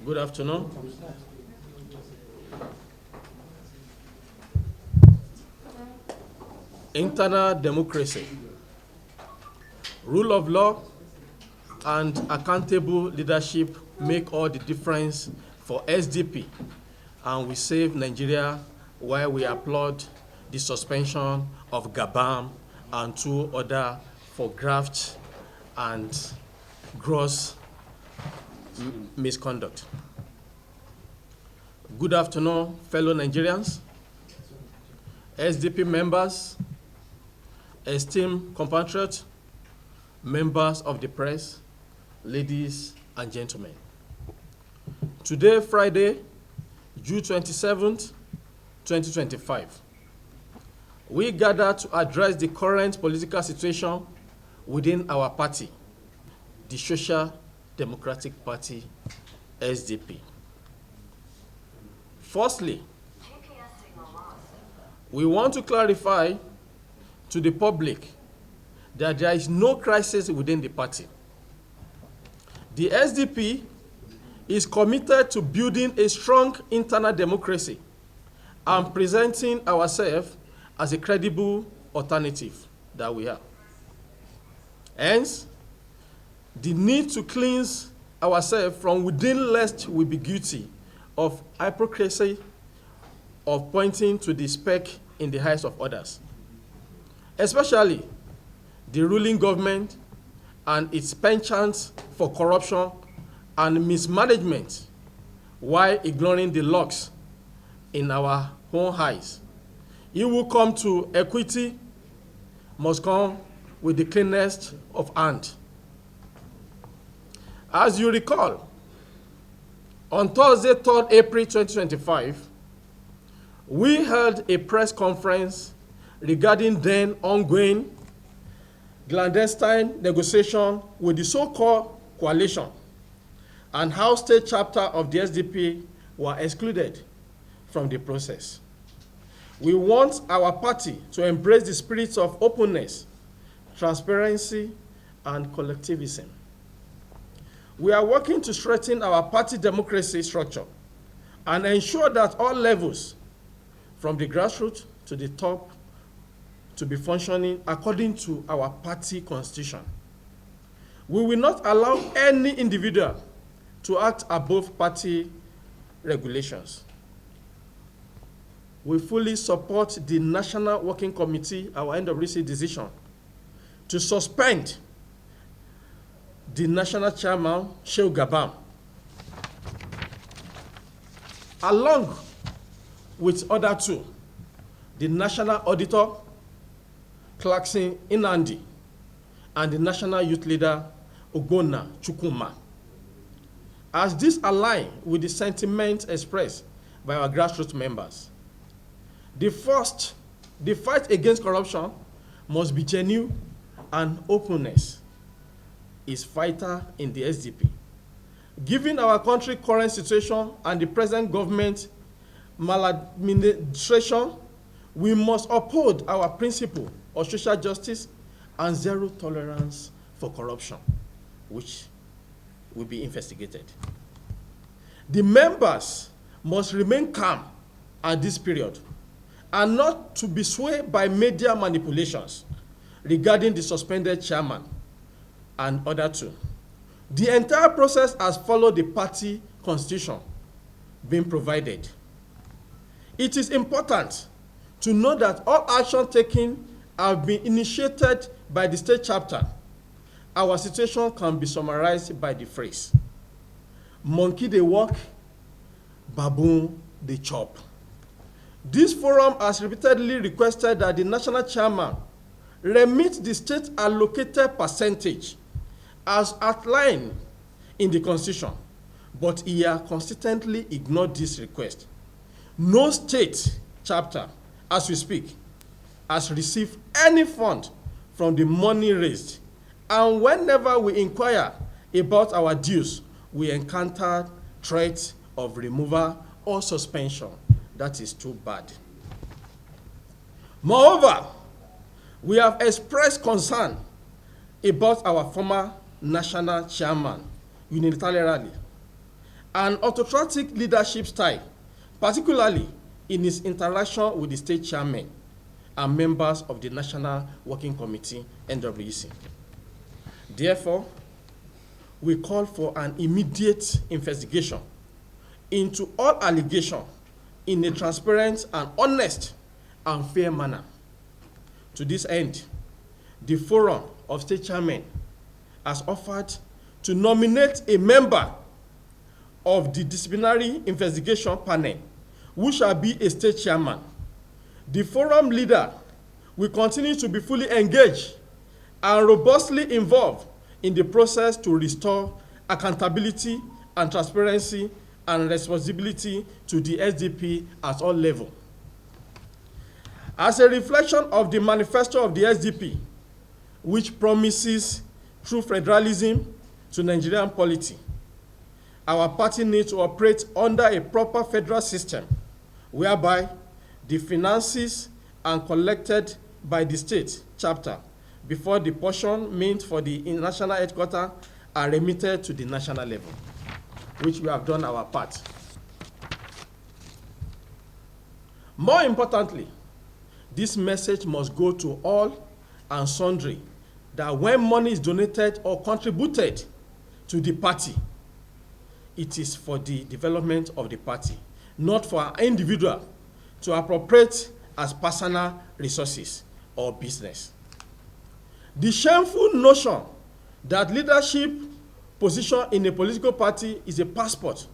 Good afternoon. Internal democracy, rule of law, and accountable leadership make all the difference for SDP, and we save Nigeria while we applaud the suspension of Gabam and 2 others for graft and gross misconduct. Good afternoon, fellow Nigerians, SDP members, esteemed compatriots, members of the press, ladies and gentlemen. Today, Friday, June 27th, 2025, we gather to address the current political situation within our party, the Social Democratic Party, SDP. Firstly, we want to clarify to the public that there is no crisis within the party. The SDP is committed to building a strong internal democracy and presenting ourselves as a credible alternative that we have. Hence, the need to cleanse ourselves from within lest we be guilty of hypocrisy, of pointing to the speck in the eyes of others, especially the ruling government and its penchant for corruption and mismanagement, while ignoring the locks in our own eyes. He who come to equity must come with the cleanness of hand. As you recall, on Thursday, 3rd April 2025, we held a press conference regarding then ongoing clandestine negotiation with the so-called coalition and how state chapter of the SDP were excluded from the process. We want our party to embrace the spirit of openness, transparency, and collectivism. We are working to strengthen our party democracy structure and ensure that all levels, from the grassroots to the top, to be functioning according to our party constitution. We will not allow any individual to act above party regulations. We fully support the National Working Committee, our NWC decision, to suspend the National Chairman, Sheikh Gabam, along with other 2, the National Auditor, Clarkson Inandi, and the National Youth Leader, Ogona Chukuma, as this align with the sentiments expressed by our grassroots members. The fight against corruption must be genuine, and openness is vital in the SDP. Given our country's current situation and the present government maladministration, we must uphold our principle of social justice and zero tolerance for corruption, which will be investigated. The members must remain calm at this period and not to be swayed by media manipulations regarding the suspended chairman and other 2. The entire process has followed the party constitution being provided. It is important to know that all action taken have been initiated by the state chapter. Our situation can be summarized by the phrase, monkey they walk, baboon they chop. This forum has repeatedly requested that the national chairman remit the state allocated percentage as outlined in the constitution, but he has consistently ignored this request. No state chapter, as we speak, has received any fund from the money raised, and whenever we inquire about our dues, we encounter threats of removal or suspension. That is too bad. Moreover, we have expressed concern about our former national chairman unilaterally, an autocratic leadership style, particularly in his interaction with the state chairmen and members of the National Working Committee, NWC. Therefore, we call for an immediate investigation into all allegations in a transparent and honest and fair manner. To this end, the Forum of State Chairmen has offered to nominate a member of the disciplinary investigation panel who shall be a state chairman. The forum leader will continue to be fully engaged and robustly involved in the process to restore accountability and transparency and responsibility to the SDP at all levels. As a reflection of the manifesto of the SDP, which promises true federalism to Nigerian polity, our party needs to operate under a proper federal system whereby the finances are collected by the state chapter before the portion meant for the national headquarters are remitted to the national level, which we have done our part. More importantly, this message must go to all and sundry that when money is donated or contributed to the party, it is for the development of the party, not for an individual to appropriate as personal resources or business. The shameful notion that leadership position in a political party is a passport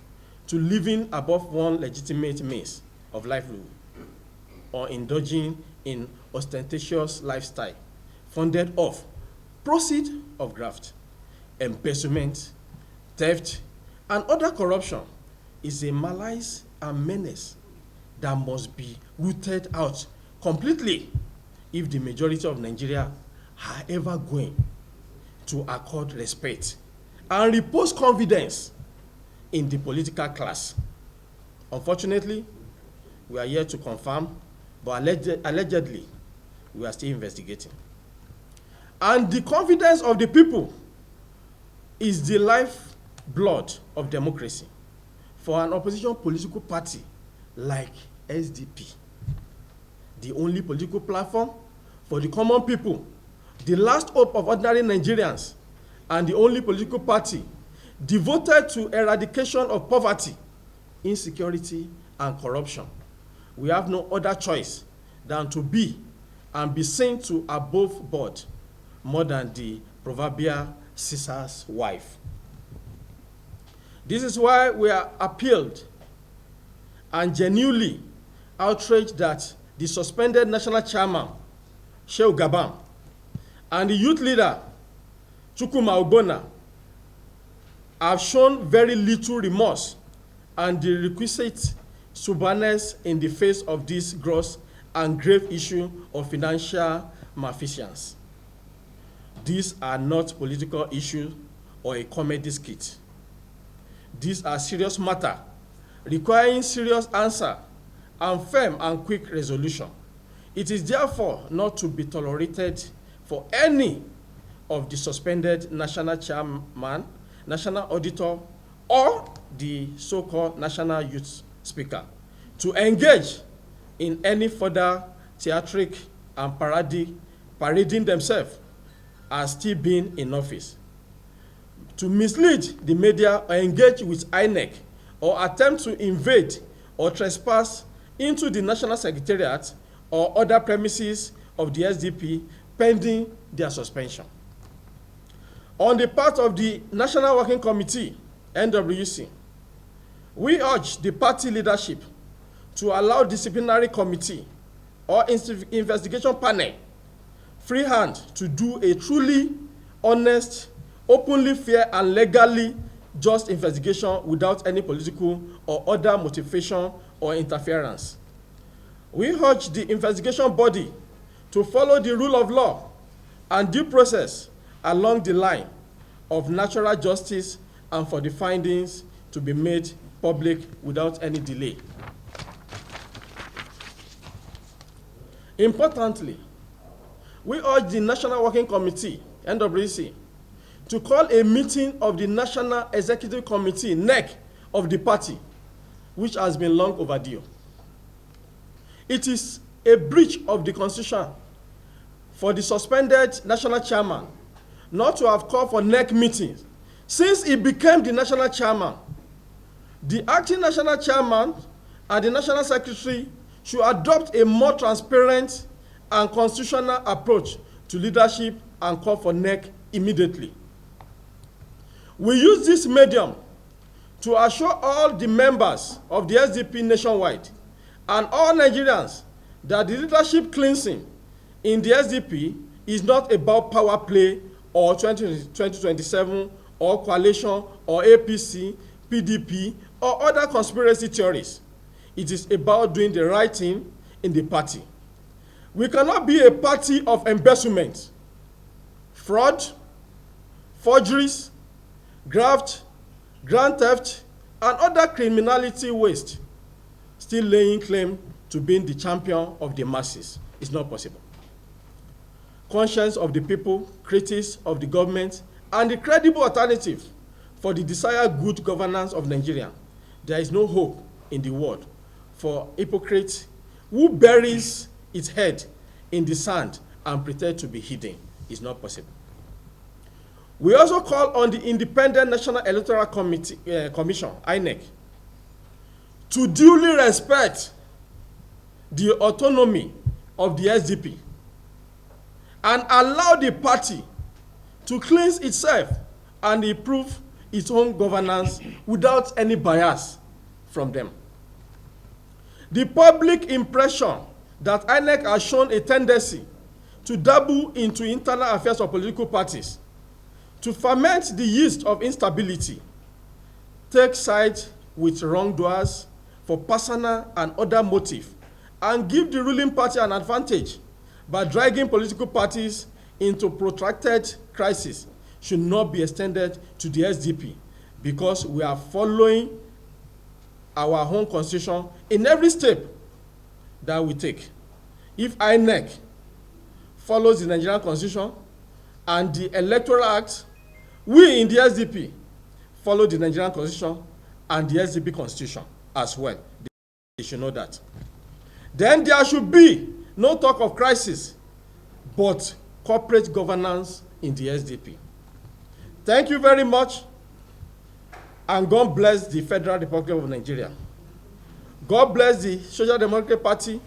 to living above one legitimate means of livelihood or indulging in ostentatious lifestyle funded off proceeds of graft, embezzlement, theft, and other corruption is a malice and menace that must be rooted out completely if the majority of Nigeria are ever going to accord respect and repose confidence in the political class. Unfortunately, we are yet to confirm, but allegedly, we are still investigating. And the confidence of the people is the lifeblood of democracy for an opposition political party like SDP, the only political platform for the common people, the last hope of ordinary Nigerians, and the only political party devoted to eradication of poverty, insecurity, and corruption. We have no other choice than to be and be seen to above board more than the proverbial Caesar's wife. This is why we are appealed and genuinely outraged that the suspended national chairman, Shehu Gabam, and the youth leader, Chukwuma Ogbonna, have shown very little remorse and the requisite soberness in the face of this gross and grave issue of financial malfeasance. These are not political issues or a comedy skit. These are serious matters requiring serious answer and firm and quick resolution. It is therefore not to be tolerated for any of the suspended national chairman, national auditor, or the so-called national youth speaker to engage in any further theatric and parading themselves as still being in office, to mislead the media or engage with INEC or attempt to invade or trespass into the National Secretariat or other premises of the SDP pending their suspension. On the part of the National Working Committee, NWC, we urge the party leadership to allow disciplinary committee or investigation panel free hand to do a truly honest, openly fair, and legally just investigation without any political or other motivation or interference. We urge the investigation body to follow the rule of law and due process along the line of natural justice and for the findings to be made public without any delay. Importantly, we urge the National Working Committee, NWC, to call a meeting of the National Executive Committee, NEC, of the party, which has been long overdue. It is a breach of the Constitution for the suspended national chairman not to have called for NEC meetings. Since he became the national chairman, the acting national chairman and the national secretary should adopt a more transparent and constitutional approach to leadership and call for NEC immediately. We use this medium to assure all the members of the SDP nationwide and all Nigerians that the leadership cleansing in the SDP is not about power play or 2027 or coalition or APC, PDP, or other conspiracy theories. It is about doing the right thing in the party. We cannot be a party of embezzlement, fraud, forgeries, graft, grand theft, and other criminality waste, still laying claim to being the champion of the masses. It's not possible. Conscience of the people, critics of the government, and the credible alternative for the desired good governance of Nigeria. There is no hope in the world for hypocrite who buries its head in the sand and pretend to be hidden. It's not possible. We also call on the Independent National Electoral Commission, INEC, to duly respect the autonomy of the SDP and allow the party to cleanse itself and improve its own governance without any bias from them. The public impression that INEC has shown a tendency to dabble into internal affairs of political parties, to ferment the yeast of instability, take sides with wrongdoers for personal and other motive, and give the ruling party an advantage by dragging political parties into protracted crisis should not be extended to the SDP, because we are following our own constitution in every step that we take. If INEC follows the Nigerian Constitution and the Electoral Act, we in the SDP follow the Nigerian Constitution and the SDP Constitution as well. They should know that. Then there should be no talk of crisis, but corporate governance in the SDP. Thank you very much, and God bless the Federal Republic of Nigeria. God bless the Social Democratic Party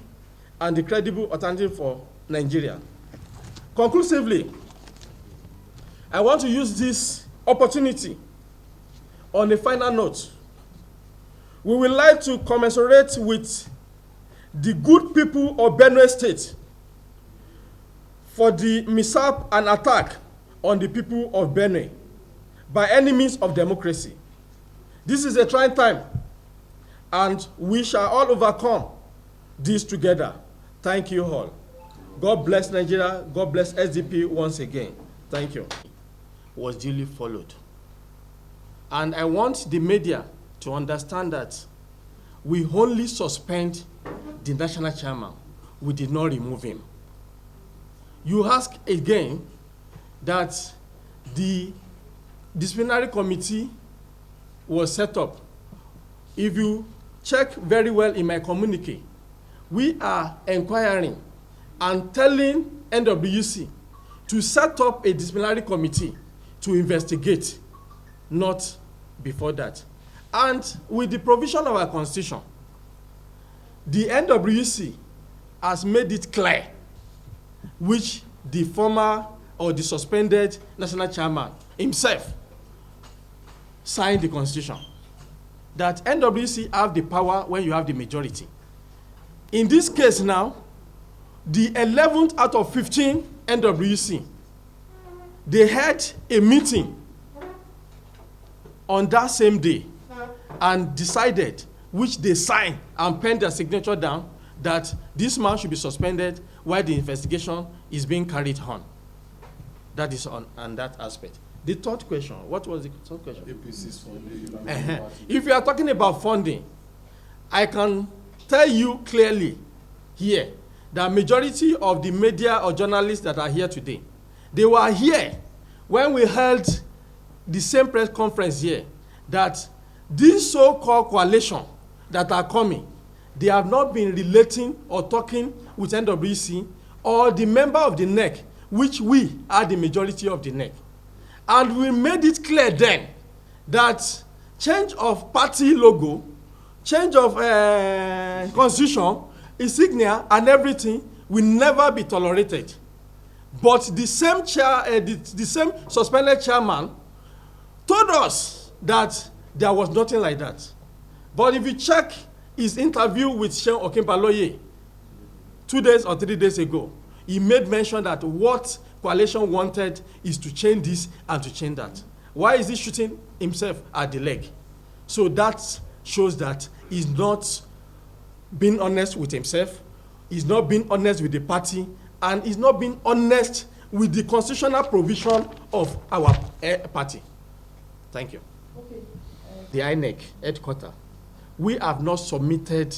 and the credible alternative for Nigeria. Conclusively, I want to use this opportunity on a final note. We would like to commiserate with the good people of Benue State for the mishap and attack on the people of Benue by any means of democracy. This is a trying time, and we shall all overcome this together. Thank you all. God bless Nigeria. God bless SDP once again. Thank you. Was duly followed. And I want the media to understand that we only suspend the national chairman. We did not remove him. You ask again that the disciplinary committee was set up. If you check very well in my communique, we are inquiring and telling NWC to set up a disciplinary committee to investigate, not before that. And with the provision of our constitution, the NWC has made it clear which the former or the suspended national chairman himself signed the constitution, that NWC have the power when you have the majority. In this case now, the 11th out of 15 NWC, they had a meeting on that same day and decided, which they signed and penned their signature down, that this man should be suspended while the investigation is being carried on. That is on that aspect. The third question, what was the third question? APC's funding. If you are talking about funding, I can tell you clearly here that majority of the media or journalists that are here today, they were here when we held the same press conference here that this so-called coalition that are coming, they have not been relating or talking with NWC or the member of the NEC, which we are the majority of the NEC. And we made it clear then that change of party logo, change of constitution, insignia, and everything will never be tolerated. But the same chair, the same suspended chairman told us that there was nothing like that. But if you check his interview with Seun Okinbaloye 2 days or 3 days ago, he made mention that what coalition wanted is to change this and to change that. Why is he shooting himself at the leg? So that shows that he's not being honest with himself, he's not being honest with the party, and he's not being honest with the constitutional provision of our party. Thank you. Okay. The INEC headquarters, we have not submitted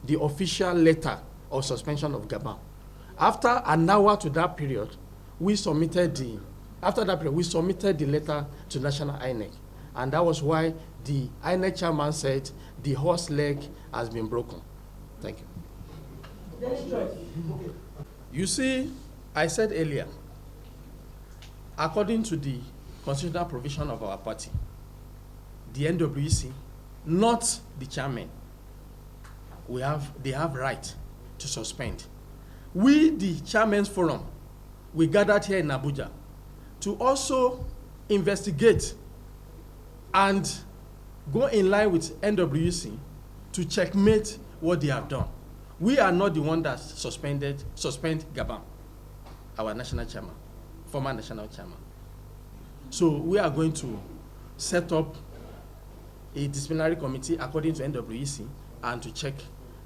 the official letter of suspension of Gabon. After an hour to that period, we submitted the letter to National INEC, and that was why the INEC chairman said the horse leg has been broken. Thank you. You see, I said earlier, according to the constitutional provision of our party, the NWC, not the chairman, they have right to suspend. We, the Chairmen's Forum, we gathered here in Abuja to also investigate and go in line with NWC to checkmate what they have done. We are not the one that suspend Gabon, our national chairman, former national chairman. So we are going to set up a disciplinary committee according to NWC and to check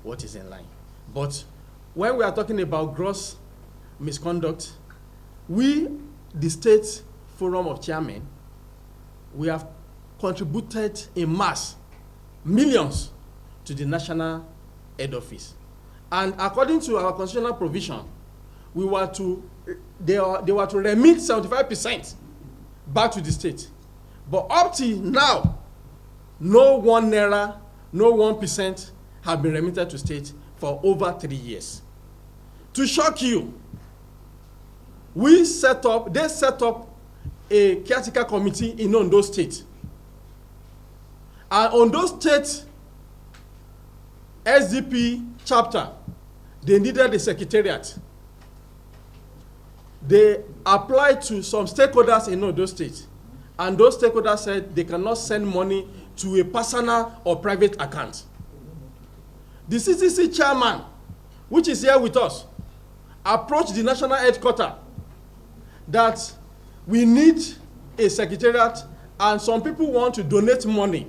what is in line. But when we are talking about gross misconduct, we, the State Forum of Chairmen, we have contributed in mass, millions, to the national head office. And according to our constitutional provision, they were to remit 75% back to the state. But up till now, no 1 naira, no 1% have been remitted to state for over 3 years. To shock you, they set up a caretaker committee in Ondo State. And Ondo State SDP chapter, they needed a secretariat. They applied to some stakeholders in Ondo State, and those stakeholders said they cannot send money to a personal or private account. The CCC chairman, which is here with us, approached the national headquarters that we need a secretariat and some people want to donate money,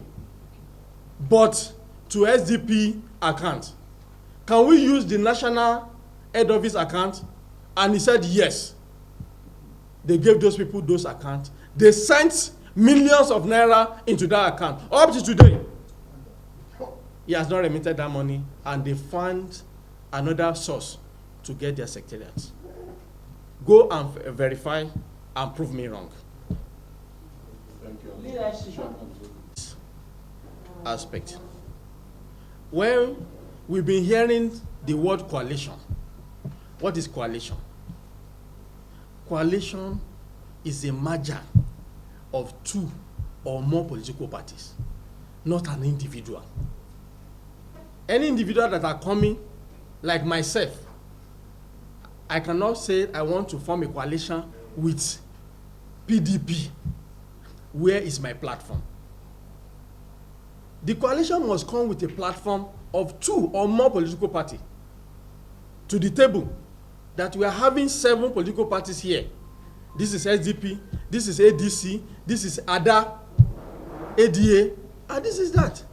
but to SDP account. Can we use the national head office account? And he said yes. They gave those people those accounts. They sent millions of naira into that account. Up to today, he has not remitted that money, and they found another source to get their secretariat. Go and verify and prove me wrong. Thank you. Leadership. Aspect. When we've been hearing the word coalition, what is coalition? Coalition is a merger of 2 or more political parties, not an individual. Any individual that are coming, like myself, I cannot say I want to form a coalition with PDP. Where is my platform? The coalition must come with a platform of 2 or more political parties to the table, that we are having 7 political parties here. This is SDP, this is ADC, this is ADA, ADA, and this is that.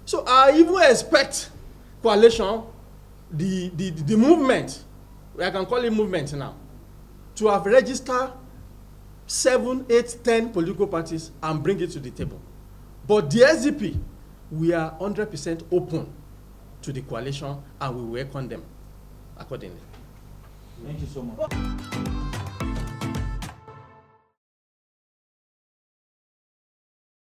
So I even expect coalition, the movement, I can call it movement now, to have registered 7, 8, 10 political parties and bring it to the table. But the SDP, we are 100% open to the coalition and we welcome them accordingly. Thank you so much.